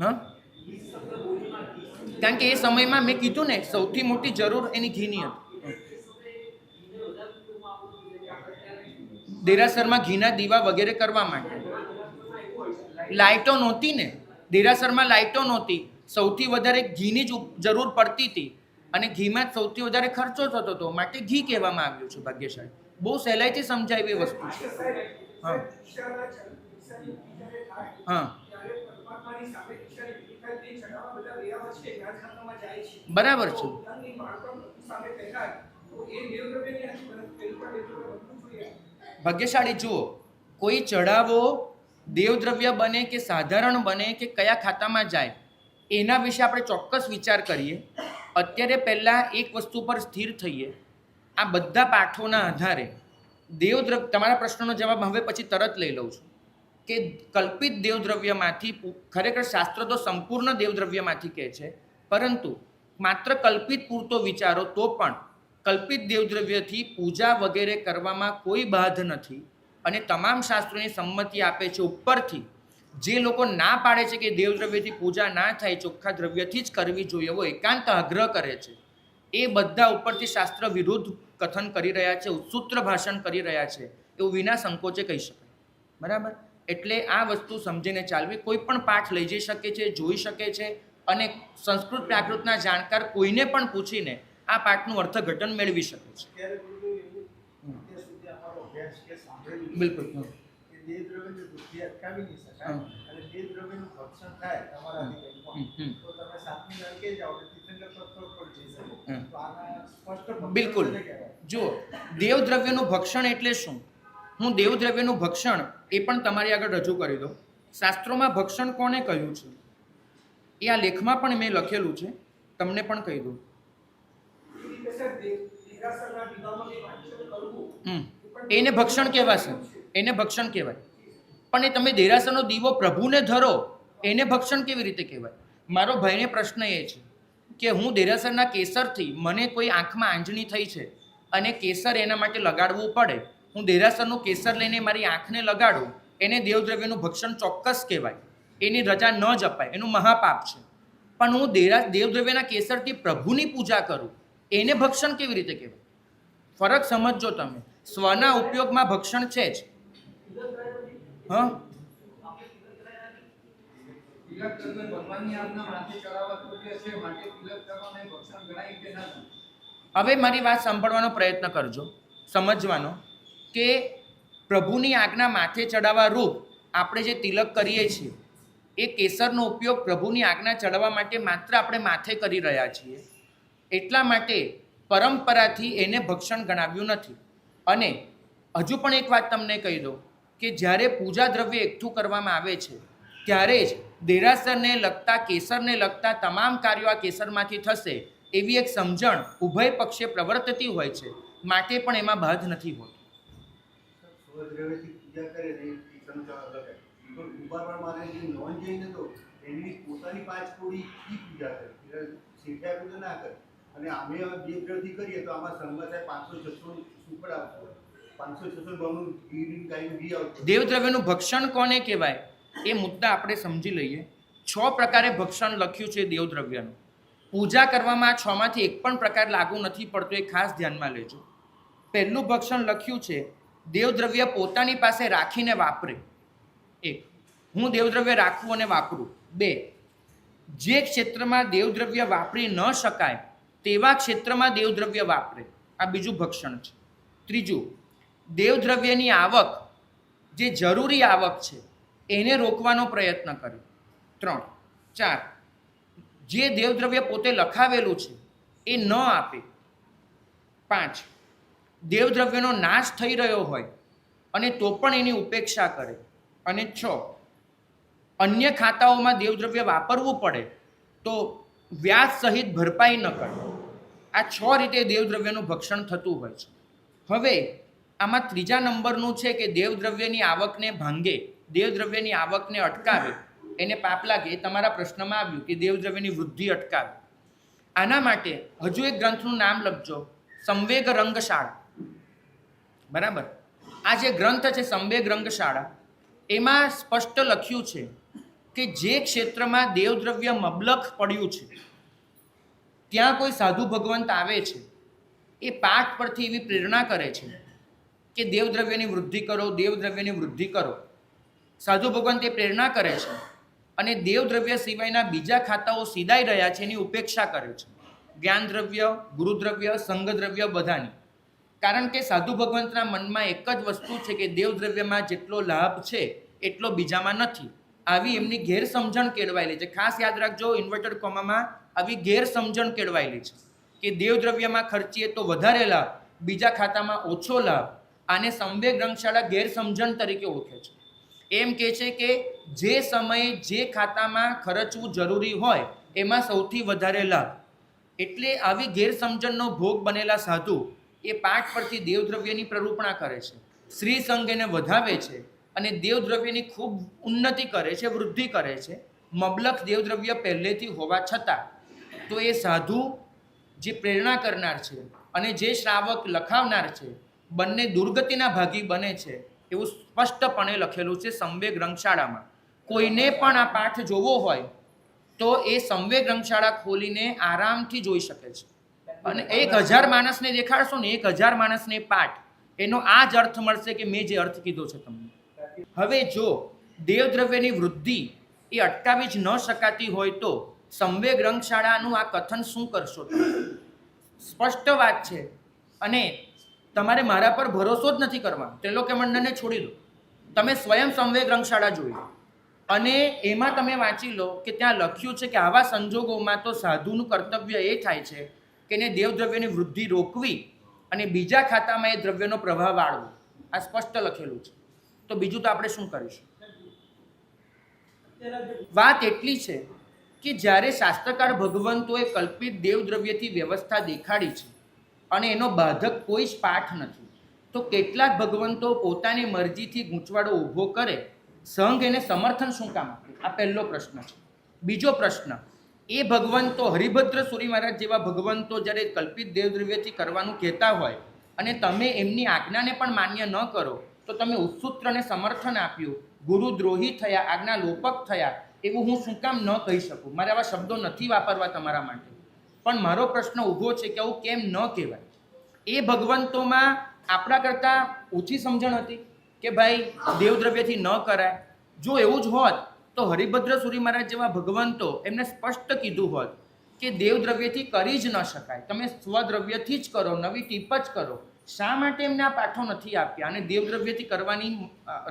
હા, કારણ કે એ સમયમાં મેં કીધું ને સૌથી મોટી જરૂર એની ઘીની હતી. દેરાસરમાં ઘીના દીવા વગેરે કરવા માટે લાઇટો નહોતી ને, દેરાસરમાં લાઇટો નહોતી. સૌથી વધારે ઘીની જ જરૂર પડતી હતી અને ઘીમાં જ સૌથી વધારે ખર્ચો થતો હતો, માટે ઘી કહેવામાં આવ્યું છે. ભાગ્યશાળી બહુ સહેલાઈથી સમજાય એવી વસ્તુ છે. હા હા, બરાબર છે. ભાગ્યશાળી જુઓ, કોઈ ચઢાવો દેવદ્રવ્ય બને કે સાધારણ બને કે કયા ખાતામાં જાય એના વિશે આપણે ચોક્કસ વિચાર કરીએ. અત્યારે પહેલાં એક વસ્તુ પર સ્થિર થઈએ. આ બધા પાઠોના આધારે દેવદ્રવ્ય, તમારા પ્રશ્નનો જવાબ હવે પછી તરત લઈ લઉં છું કે કલ્પિત દેવદ્રવ્યમાંથી, ખરેખર શાસ્ત્ર તો સંપૂર્ણ દેવદ્રવ્યમાંથી કહે છે, પરંતુ માત્ર કલ્પિત પૂરતો વિચારો તો પણ કલ્પિત દેવદ્રવ્યથી પૂજા વગેરે કરવામાં કોઈ બાધ નથી. અને તમામ શાસ્ત્રોની સંમતિ આપે છે ઉપરથી. જે લોકો ના પાડે છે કે દેવદ્રવ્યથી પૂજા ના થાય, ચોખ્ખા દ્રવ્યથી જ કરવી જોઈએ, એવો એકાંત આગ્રહ કરે છે, એ બધા ઉપરથી શાસ્ત્ર વિરુદ્ધ કથન કરી રહ્યા છે, સૂત્ર ભાષણ કરી રહ્યા છે, એવું વિના સંકોચે કહી શકાય. બરાબર. એટલે આ વસ્તુ સમજીને ચાલવી. કોઈ પણ પાઠ લઈ જઈ શકે છે, જોઈ શકે છે, અને સંસ્કૃત પ્રાકૃતના જાણકાર કોઈને પણ પૂછીને આ પાઠનું અર્થઘટન મેળવી શકે છે. બિલકુલ. બિલકુલ. જુઓ, દેવદ્રવ્યનું ભક્ષણ એટલે શું? હું દેવદ્રવ્યનું ભક્ષણ એ પણ તમારી આગળ રજૂ કરી દઉં. શાસ્ત્રોમાં ભક્ષણ કોને કહ્યું છે એ આ લેખમાં પણ મેં લખેલું છે, તમને પણ કહી દઉં. એને ભક્ષણ કહેવાશે, એને ભક્ષણ કહેવાય. પણ એ તમે દેરાસરનો દીવો પ્રભુને ધરો એને ભક્ષણ કેવી રીતે કહેવાય? મારો ભાઈને પ્રશ્ન એ છે કે હું દેરાસરના કેસરથી, મને કોઈ આંખમાં આંજણી થઈ છે અને કેસર એના માટે લગાડવું પડે, હું દેરાસરનું કેસર લઈને મારી આંખને લગાડું, એને દેવદ્રવ્યનું ભક્ષણ ચોક્કસ કહેવાય, એની રજા ન જપાય, એનું મહાપાપ છે. પણ હું દેવદ્રવ્યના કેસરથી પ્રભુની પૂજા કરું, એને ભક્ષણ કેવી રીતે કહેવાય? ફરક સમજજો તમે. સ્વના ઉપયોગમાં ભક્ષણ છે જ. હા, હવે મારી વાત સાંભળવાનો પ્રયત્ન કરજો, સમજવાનો કે પ્રભુની આજ્ઞા માથે ચડાવવા રૂપ આપણે જે તિલક કરીએ છીએ એ કેસરનો ઉપયોગ પ્રભુની આજ્ઞા ચડાવવા માટે માત્ર આપણે માથે કરી રહ્યા છીએ, એટલા માટે પરંપરાથી એને ભક્ષણ ગણાવ્યું નથી. અને હજુ પણ એક વાત તમને કહી દઉં કે જ્યારે પૂજા દ્રવ્ય એકઠું કરવામાં આવે છે ત્યારે જ દેરાસરને લગતા કેસરને લગતા તમામ કાર્યો આ કેસરમાંથી થશે એવી એક સમજણ ઉભય પક્ષે પ્રવર્તતી હોય છે, માટે પણ એમાં બાધ નથી હોતો. અને અમે દેવદ્રવ્યથી કરીએ તો આમાં સંગત 500-600 સુપડ આવતો, 500-600 ભાવનું ઘી આવતું. દેવદ્રવ્યનું ભક્ષણ કોને કહેવાય એ મુદ્દા આપણે સમજી લઈએ. 6 પ્રકારે ભક્ષણ લખ્યું છે દેવદ્રવ્યનું. પૂજા કરવામાં 6માંથી એક પણ પ્રકાર લાગુ નથી પડતો, એ ખાસ ધ્યાનમાં લેજો. પહેલું ભક્ષણ લખ્યું છે દેવદ્રવ્ય પોતાની પાસે રાખીને વાપરે. 1, હું દેવદ્રવ્ય રાખવું અને વાપરું. 2, જે ક્ષેત્રમાં દેવદ્રવ્ય વાપરી ન શકાય તેવા ક્ષેત્રમાં દેવદ્રવ્ય વાપરે. આ બીજું ભક્ષણ છે. 3, દેવદ્રવ્યની આવક જે જરૂરી આવક છે એને રોકવાનો પ્રયત્ન કરે. 3, 4, જે દેવદ્રવ્ય પોતે લખાવેલું છે એ ન આપે. 5, દેવદ્રવ્યનો નાશ થઈ રહ્યો હોય અને તો પણ એની ઉપેક્ષા કરે. અને 6, અન્ય ખાતાઓમાં દેવદ્રવ્ય વાપરવું પડે તો વ્યાજ સહિત ભરપાઈ ન કરે. આ 6 રીતે દેવદ્રવ્યનું ભક્ષણ થતું હોય છે. હવે આમાં 3જા નંબરનું છે કે દેવદ્રવ્યની આવકને ભાંગે, દેવદ્રવ્યની આવકને અટકાવે, એને પાપ લાગે. એ તમારા પ્રશ્નમાં આવ્યું કે દેવદ્રવ્યની વૃદ્ધિ અટકાવે. આના માટે હજુ એક ગ્રંથનું નામ લખજો, સંવેગ રંગશાળા. બરાબર, આ જે ગ્રંથ છે સંવેગ રંગશાળા, એમાં સ્પષ્ટ લખ્યું છે કે જે ક્ષેત્રમાં દેવદ્રવ્ય મબલખ પડ્યું છે ત્યાં કોઈ સાધુ ભગવંત આવે છે, એ પાઠ પરથી એવી પ્રેરણા કરે છે કે દેવદ્રવ્યની વૃદ્ધિ કરો, દેવદ્રવ્યની વૃદ્ધિ કરો. સાધુ ભગવંત એ પ્રેરણા કરે છે અને દેવદ્રવ્ય સિવાયના બીજા ખાતાઓ સીધાઈ રહ્યા છે એની ઉપેક્ષા કરે છે. જ્ઞાનદ્રવ્ય, ગુરુદ્રવ્ય, સંઘદ્રવ્ય બધાની. કારણ કે સાધુ ભગવંતના મનમાં એક જ વસ્તુ છે કે દેવદ્રવ્યમાં જેટલો લાભ છે એટલો બીજામાં નથી. આવી એમની ગેરસમજણ કેળવાયેલી છે. ખાસ યાદ રાખજો, ઇન્વર્ટેડ કોમામાં આવી ગેરસમજણ કેળવાયેલી છે કે દેવદ્રવ્યમાં ખર્ચીએ તો વધારે લાભ, બીજા ખાતામાં ઓછો લાભ. આને સંવેગ રંગશાળા ગેરસમજણ તરીકે ઓળખે છે. એમ કહે છે કે જે સમયે જે ખાતામાં ખર્ચવું જરૂરી હોય એમાં સૌથી વધારે લાભ. એટલે આવી ગેરસમજણનો ભોગ બનેલા સાધુ એ પાઠ પરથી દેવદ્રવ્યની પ્રરૂપણા કરે છે, શ્રી સંઘ એને વધાવે છે અને દેવદ્રવ્યની ખૂબ ઉન્નતિ કરે છે, વૃદ્ધિ કરે છે. મબલખ દેવદ્રવ્ય પહેલેથી હોવા છતાં તો એ સાધુ જે પ્રેરણા કરનાર છે અને જે શ્રાવક લખાવનાર છે બંને દુર્ગતિના ભાગી બને છે એવું સ્પષ્ટપણે લખેલું છે સંવેગ રંગશાળામાં. કોઈને પણ આ પાઠ જોવો હોય તો એ સંવેગ રંગશાળા ખોલીને આરામથી જોઈ શકે છે. અને 1000 માણસને દેખાડશો ને, 1000 માણસને પાઠ, એનો આ જ અર્થ મળશે કે મેં જે અર્થ કીધો છે તમને. હવે જો દેવદ્રવ્યની વૃદ્ધિ એ અટકાવી જ ન શકાતી હોય તો સંવેગ રંગશાળાનું આ કથન શું કરશો? સ્પષ્ટ વાત છે અને તમારે મારા પર ભરોસો જ નથી કરવાનો. ત્રિલોક્યમંડળને છોડી દો, તમે સ્વયં સંવેગ રંગશાળા જોઈ લો અને એમાં તમે વાંચી લો કે ત્યાં લખ્યું છે કે આવા સંજોગોમાં તો સાધુનું કર્તવ્ય એ થાય છે કે એને દેવદ્રવ્યની વૃદ્ધિ રોકવી અને બીજા ખાતામાં એ દ્રવ્યનો પ્રભાવ વાળવો. આ સ્પષ્ટ લખેલું છે. તો બીજું તો આપણે શું કરીશું? વાત એટલી છે કે જ્યારે શાસ્ત્રકાર ભગવંતોએ કલ્પિત દેવદ્રવ્યથી વ્યવસ્થા દેખાડી છે અને એનો બાધક કોઈ જ પાઠ નથી, તો કેટલાક ભગવંતો પોતાની મરજીથી ગૂંચવાડો ઊભો કરે, સંઘ એને સમર્થન શું કામ આપે? આ પહેલો પ્રશ્ન છે. બીજો પ્રશ્ન, એ ભગવંતો હરિભદ્ર સુરી મહારાજ જેવા ભગવંતો જ્યારે કલ્પિત દેવદ્રવ્યથી કરવાનું કહેતા હોય અને તમે એમની આજ્ઞાને પણ માન્ય ન કરો તો તમે ઉત્સૂત્રને સમર્થન આપ્યું, ગુરુદ્રોહી થયા, આજ્ઞા લોપક થયા, એવું હું શું કામ ન કહી શકું? મારે આવા શબ્દો નથી વાપરવા તમારા માટે, પણ મારો પ્રશ્ન ઊભો છે કે આવું કેમ ન કહેવાય? એ ભગવંતોમાં આપણા કરતાં ઓછી સમજણ હતી કે ભાઈ દેવદ્રવ્યથી ન કરાય? જો એવું જ હોત તો હરિભદ્ર સુરી મહારાજ જેવા ભગવંતો એમને સ્પષ્ટ કીધું હોત કે દેવદ્રવ્યથી કરી જ ન શકાય, તમે સ્વદ્રવ્યથી જ કરો, નવી ટીપ જ કરો. શા માટે એમને આ પાઠો નથી આપ્યા અને દેવદ્રવ્યથી કરવાની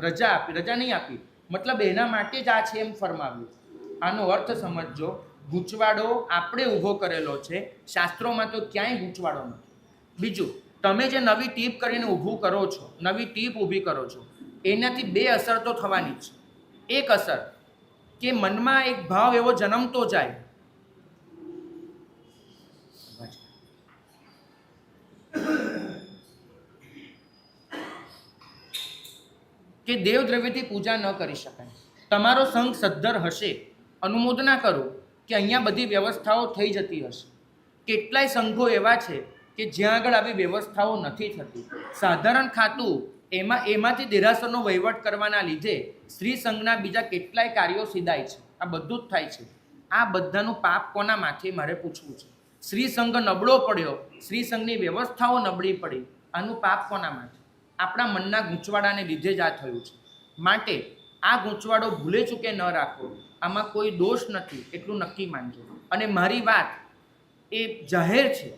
રજા નહીં આપી? મતલબ એના માટે જ આ છે એમ ફરમાવ્યું. આનો અર્થ સમજજો. ગૂંચવાડો આપણે ઊભો કરેલો છે, શાસ્ત્રોમાં તો ક્યાંય ગૂંચવાડો નથી. બીજું, તમે જે નવી ટીપ કરીને ઊભું કરો છો, નવી ટીપ ઊભી કરો છો, એનાથી બે અસર તો થવાની જ છે. એક અસર કે મનમાં એક ભાવ એવો જન્મતો જાય કે દેવદ્રવ્યથી પૂજા ન કરી શકાય. તમારો સંઘ સદ્ધર હશે, અનુમોદના કરો કે અહીંયા બધી વ્યવસ્થાઓ થઈ જતી હશે. કેટલાય સંઘો એવા છે કે જ્યાં આગળ આવી વ્યવસ્થાઓ નથી થતી. સાધારણ ખાતું એમાંથી દેરાસરનો વહીવટ કરવાના લીધે સ્ત્રી સંઘના બીજા કેટલાય કાર્યો સિધાય છે. આ બધું જ થાય છે. આ બધાનું પાપ કોના માથે મારે પૂછવું છે? સ્ત્રી સંઘ નબળો પડ્યો, સ્ત્રી સંઘની વ્યવસ્થાઓ નબળી પડી, આનું પાપ કોના માથે? આપણા મનના ગૂંચવાડાને લીધે જ આ થયું છે. માટે આ ગૂંચવાડો ભૂલે ચૂકે ન રાખો. આમાં કોઈ દોષ નથી એટલું નક્કી માનજો. અને મારી વાત એ જાહેર છે,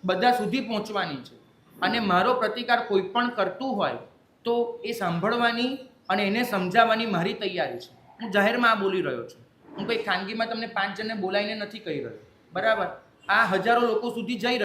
બધા સુધી પહોંચવાની છે. અને મારો પ્રતિકાર કોઈ પણ કરતું હોય તો એ સાંભળવાની અને એને સમજાવવાની મારી તૈયારી છે. હું જાહેરમાં આ બોલી રહ્યો છું. હું કોઈ ખાનગીમાં તમને 5 જણને બોલાવીને નથી કહી રહ્યો, બરાબર? આ હજારો લોકો સુધી જઈ